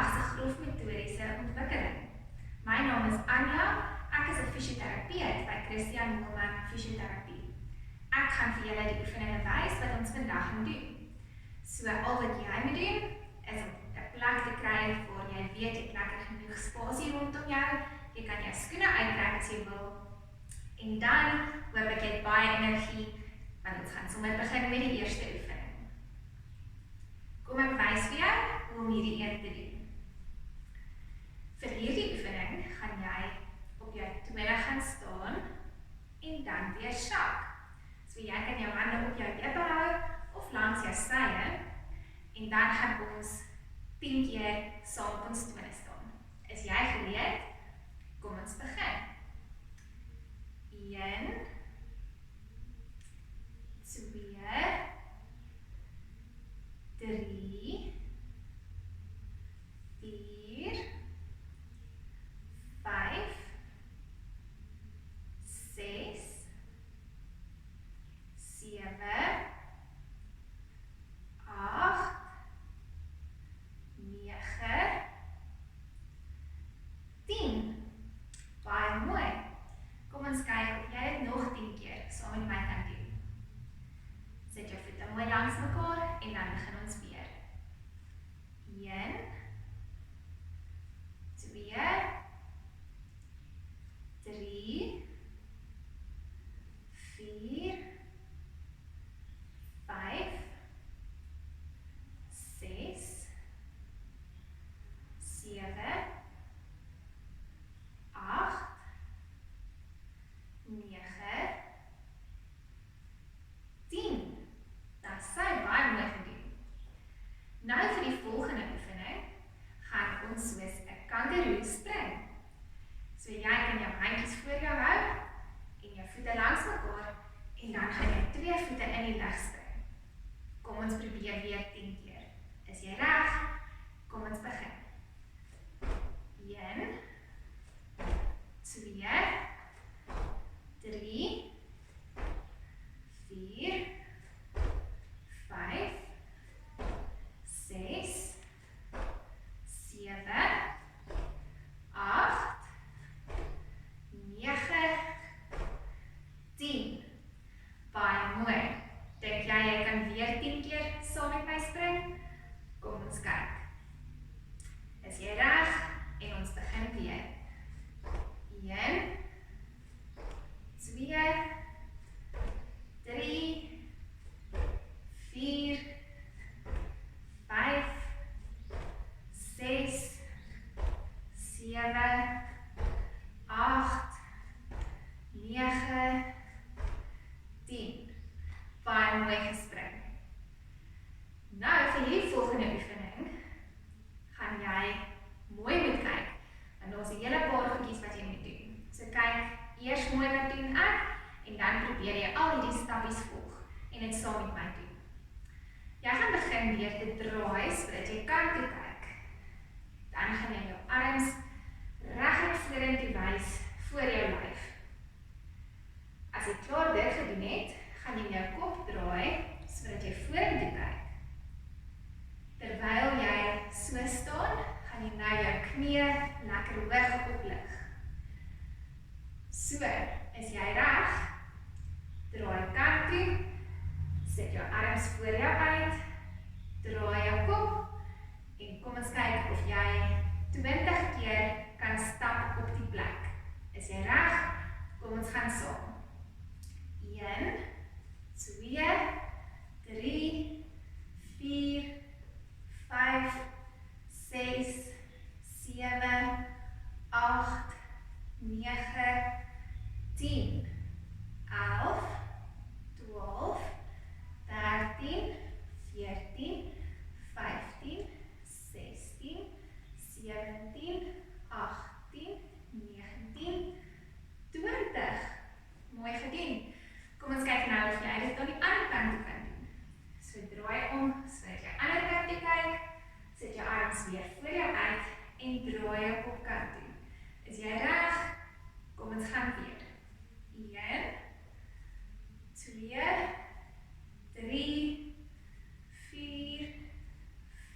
vandag se grofmotoriese ontwikkeling. My naam is Anja, ek is 'n fisioterapeut by Christian Moelman Fisioterapie. Ek gaan vir julle die oefeninge wys wat ons vandag gaan doen. So al wat jy moet doen, is om 'n plek te kry waar jy weet jy lekker genoeg spasie rondom jou. Jy kan jou skoene uittrek as jy wil. En dan hoop ek jy het baie energie, want ons gaan sommer begin met die eerste oefening. Kom ek wys vir jou hoe om hierdie een te doen. Vir hierdie oefening gaan jy op jou tone gaan staan en dan weer sak. So jy kan jou hande op jou heupe hou of langs jou sye en dan gaan ons 10 keer saam op ons tone staan. Is jy gereed? Kom ons begin. 1 2 3 4 5 6 7 8 9 10. Baie mooi. Kom ons kyk of jy dit nog 10 keer saam met my kan doen. Sit jou voete mooi langs mekaar en dan begin ons weer. 1 2 3 4 5 6 7 8 9 10. Dat sy baie mooi gedoen. Nou vir die volgende oefening gaan ons soos 'n kangaroo spring. So jy kan jou handjies voor jou hou en jou voete langs mekaar en dan gaan jy 2 voete in die lug spring. Kom ons probeer weer 10 keer. Is jy reg? Kom ons begin. 1 2 3 4 5 6 7 8 9 10. Baie mooi. Dink jy kan weer 10 keer saam met my spring? Kom ons kyk. Is jy reg? En ons begin weer. 1 2 3 4 5 6 7 8 9 10. Baie mooi gespring. Nou vir hierdie volgende oefening gaan jy mooi moet kyk, want daar is 'n hele paar goedjies wat jy moet doen. So kyk eers mooi wat doen ek en dan probeer jy al hierdie stappies volg en dit saam met my doen. Jy gaan begin weer te draai sodat jy kant toe kyk. Dan gaan jy jou arms reguit vorentoe wys voor jou lyf. As jy klaar dit gedoen het, gaan jy jou kop draai sodat jy vorentoe kyk. Terwyl jy so staan, gaan jy nou jou knie lekker hoog oplig. So, is jy reg? Draai kant toe, sit jou arms voor jou uit, draai jou kop en kom ons kyk of jy 20 keer kan stap op die plek. Is jy reg? Kom ons gaan saam. 1 2 3 4 5 6 7 8 9 10 11 12 13 14 15 16 17 18 19 20. Mooi gedoen. Kom ons kyk nou of jy dit aan die ander kant toe kan doen. So draai om, sodat jy aan die ander kant toe kyk, sit jou arms weer voor jou uit en draai jou kop kant toe. Is jy reg? Kom ons gaan weer. 1 2 3 4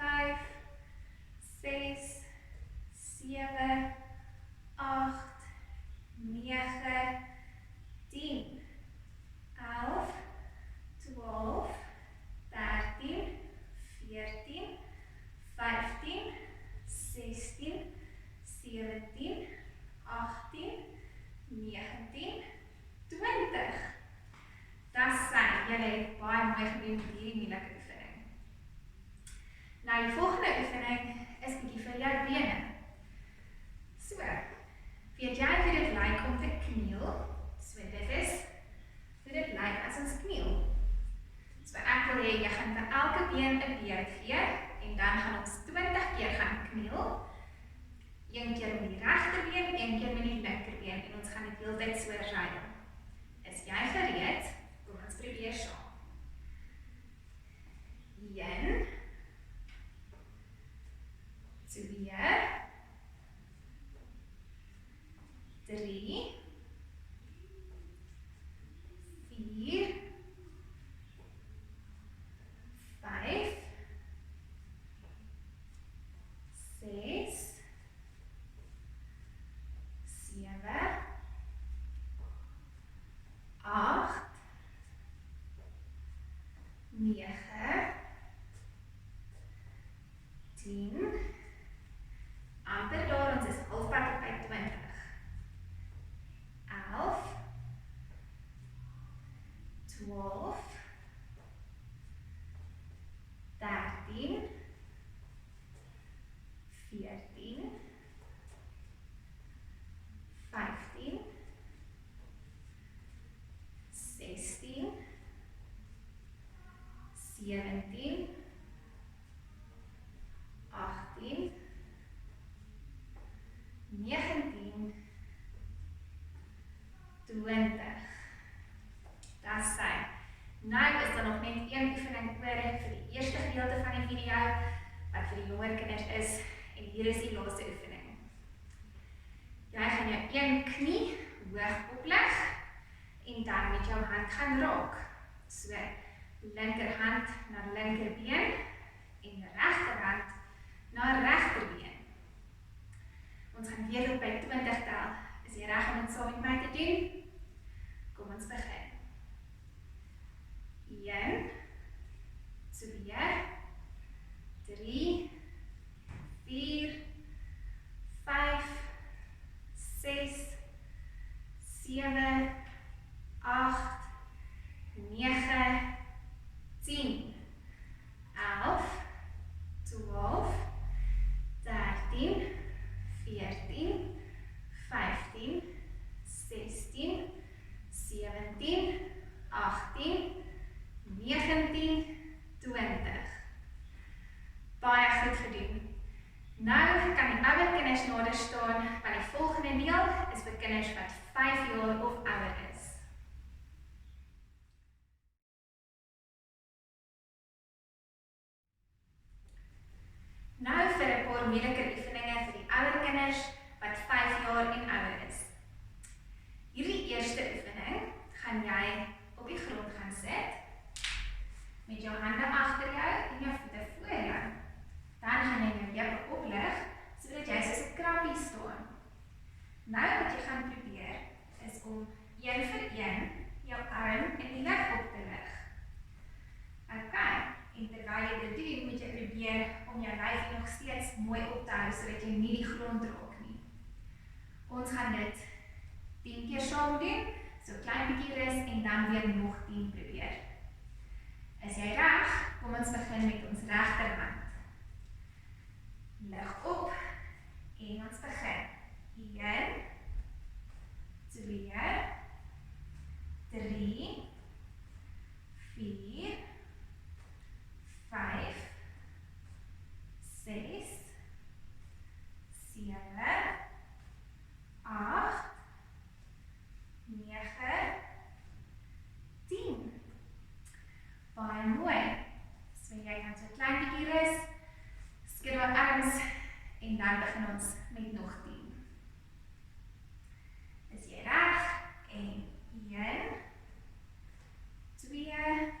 5 6 dit gee en dan gaan ons 20 keer gaan kniel. Een keer met die regterbeen, een keer met die linkerbeen en ons gaan dit heeltyd so ruil. Is jy gereed? Kom ons probeer saam. 1 2 3 4 5 6 7 8 9 10 amper daar, ons is halfpad op by 20 11 12 13 14 15 16 17 18 19 20. Dis sy. Nou is daar nog net een oefening oor vir die eerste gedeelte van die video wat vir die jonger kinders is en hier is die laaste oefening. Jy gaan jou een knie hoog oplig en dan met jou hand gaan raak. So, linkerhand na linkerbeen en regterhand na regterbeen. Ons gaan weer op by 20 tel. Is jy reg om dit saam met my te doen? Kom ons begin. 1 2 3 4 5 6 7 8 9 10 11 12 13 14 15 16 17 18 19 20. Baie goed gedoen. Nou kan die ouer kinders nader staan, want die volgende deel is vir kinders wat 5 jaar of ouer is. Nou vir 'n paar moeiliker oefeninge vir die ouer kinders wat 5 jaar en ouer is. Hierdie eerste oefening gaan jy op die grond gaan sit met jou hande agter jou en jou voete voor jou. Dan gaan jy jou heupe oplig sodat jy soos 'n krabbie staan. Nou wat jy gaan probeer is om een vir een jou arm in die lug op te lig. Okay, en terwyl jy dit doen, moet jy probeer om jou lyf nog steeds mooi op te hou sodat jy nie die grond raak nie. Ons gaan dit 10 keer saam doen, so klein bietjie rus en dan weer nog 10 probeer. Is jy reg? Kom ons begin met ons regterhand. Lig op en ons begin. 1 2 3 4 5 6 7 8 9 10. Baie mooi. So jy kan so klein bietjie rus, skud jou arms en dan begin ons met nog 10. Is jy reg? En 1 2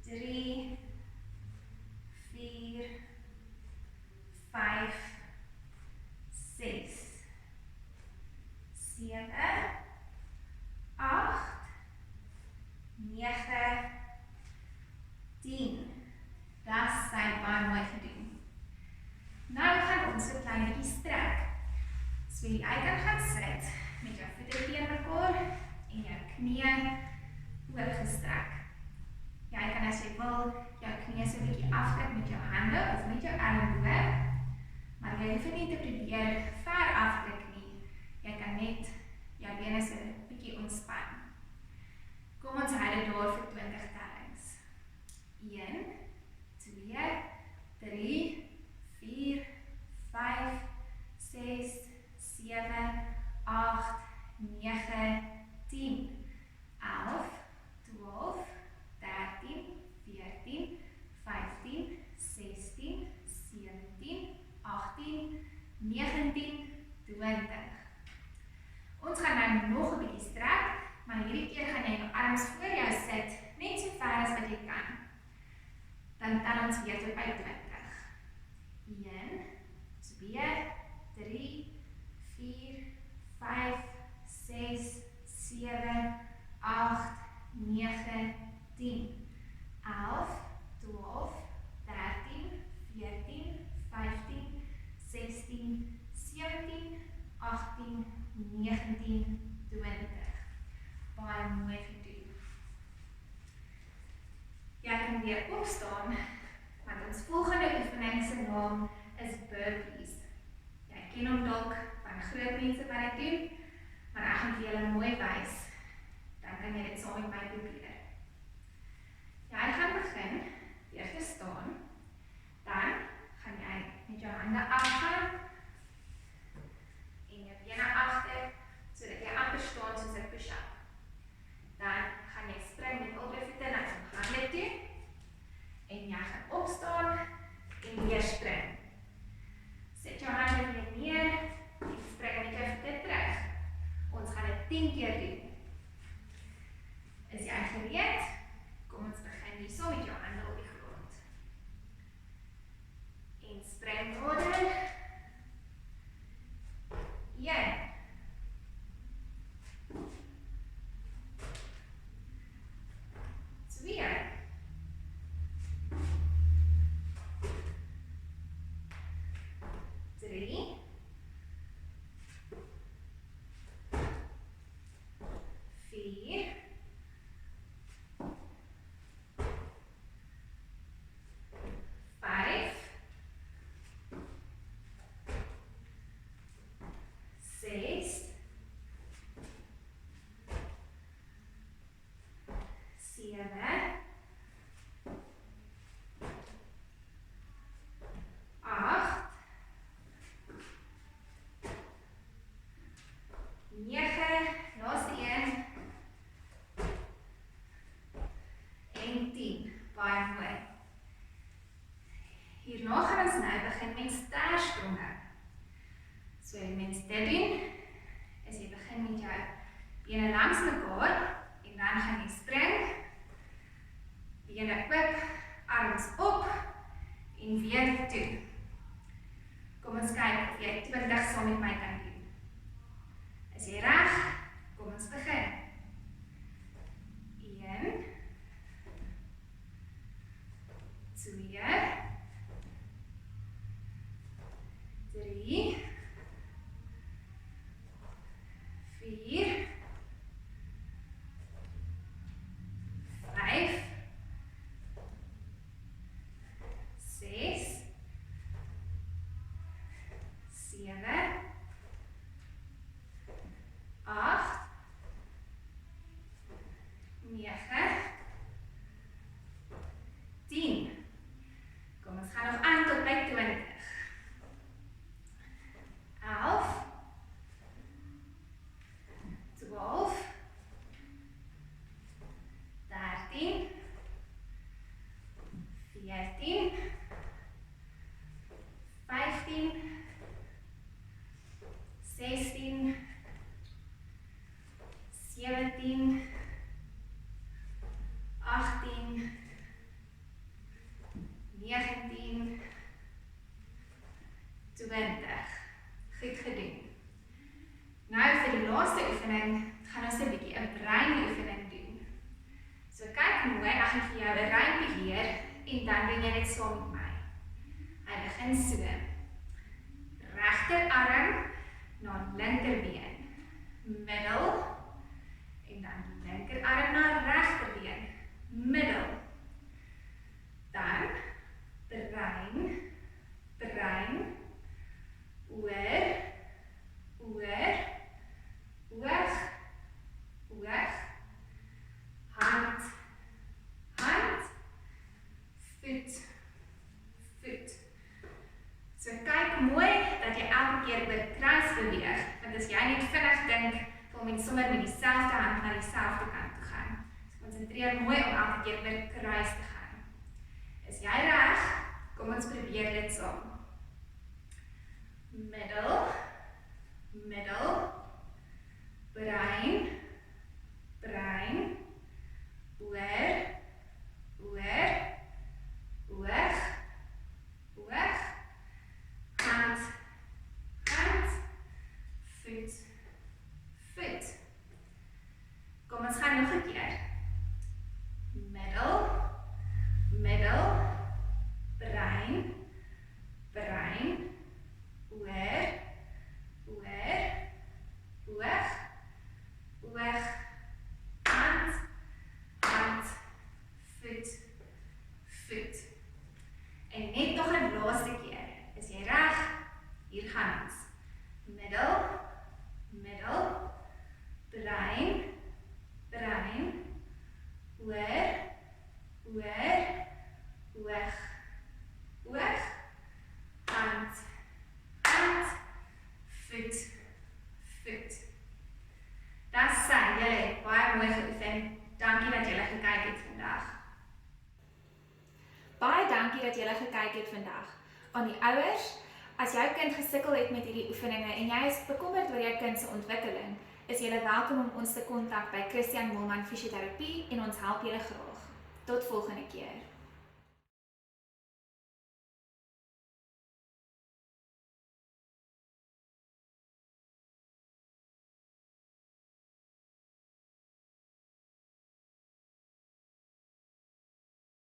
3 4 5 6 7 8 9 10. Das sy baie mooi gedoen. Nou gaan ons so klein bietjie strek. So jy kan gaan sit met jou voete teen mekaar en jou knie oorgestrek. Jy kan as jy wil jou knie so 'n bietjie afdruk met jou hande of met jou elleboë, maar jy hoef nie te probeer ver afdruk nie. Jy kan net jou bene so 'n bietjie ontspan. Kom ons hou dit daar vir 20 tellings. 1 2 dan tel ons weer tot by 20. 1, 2, 3, 4, 5, 6, 7, 8, 9, 10, 11, 12, 13, 14, 15, 16, 17, 18, 19, 20. Baie mooi gedoen. Jy kan weer opstaan, want ons volgende oefening se naam is burpees. Jy ken hom dalk van groot mense wat dit doen, maar ek gaan vir julle mooi wys, dan kan jy dit saam met my probeer. Jy gaan begin deur te staan, dan gaan jy met jou hande afgaan en jou bene agter, sodat jy amper staan soos 'n push-up. Dan gaan jy spring met albei voete na jou hande toe en jy gaan opstaan en weer spring. Sit jou hande weer neer en spring met jou voete terug. Ons gaan dit 10 keer doen. Is jy gereed? Kom ons begin hier so met jou hande op die grond. En spring nader. 1. 2. 3. 4. 5. 6. 7. 8. 9, laaste een, en 10. Baie mooi. Hierna gaan ons nou begin met sterspronge. So jy mens dit doen, is jy begin met jou bene langs mekaar, en dan gaan jy spring, bene oop, arms op, en weer toe. Kom ons kyk of jy 20 saam met my kan doen. Is jy reg? Kom ons begin. 1, 2, 3, 4, 5, 6, 7, 8, 9, 10. Kom ons gaan nog aan tot by 20. 11, 12, 13, 14, 15, 16, 17, 18, 19, 20. Goed gedoen. Nou vir die laaste oefening gaan ons 'n bietjie 'n breinoefening doen. So kyk mooi, ek gaan vir jou 'n reimpie leer en dan doen jy dit saam met my. Hy begin so. Regterarm na linkerbeen. Middel en dan linkerarm na regterbeen. Middel. Dan brein, brein, oor, oor, oog, oog, hand, hand, voet, voet. So kyk mooi dat jy elke keer oor kruis beweeg, want as jy net vinnig dink, wil mens sommer met dieselfde hand na dieselfde kant toe gaan. So konsentreer mooi om elke keer oor kruis te gaan. Is jy reg? Kom ons probeer dit saam. Middel, middel, brein, brein, oor, oor, oor, Baie dankie dat julle gekyk het vandag. Aan die ouers, as jou kind gesukkel het met hierdie oefeninge en jy is bekommerd oor jou kind se ontwikkeling, is julle welkom om ons te kontak by Christian Moelman Fisioterapie en ons help julle graag. Tot volgende keer.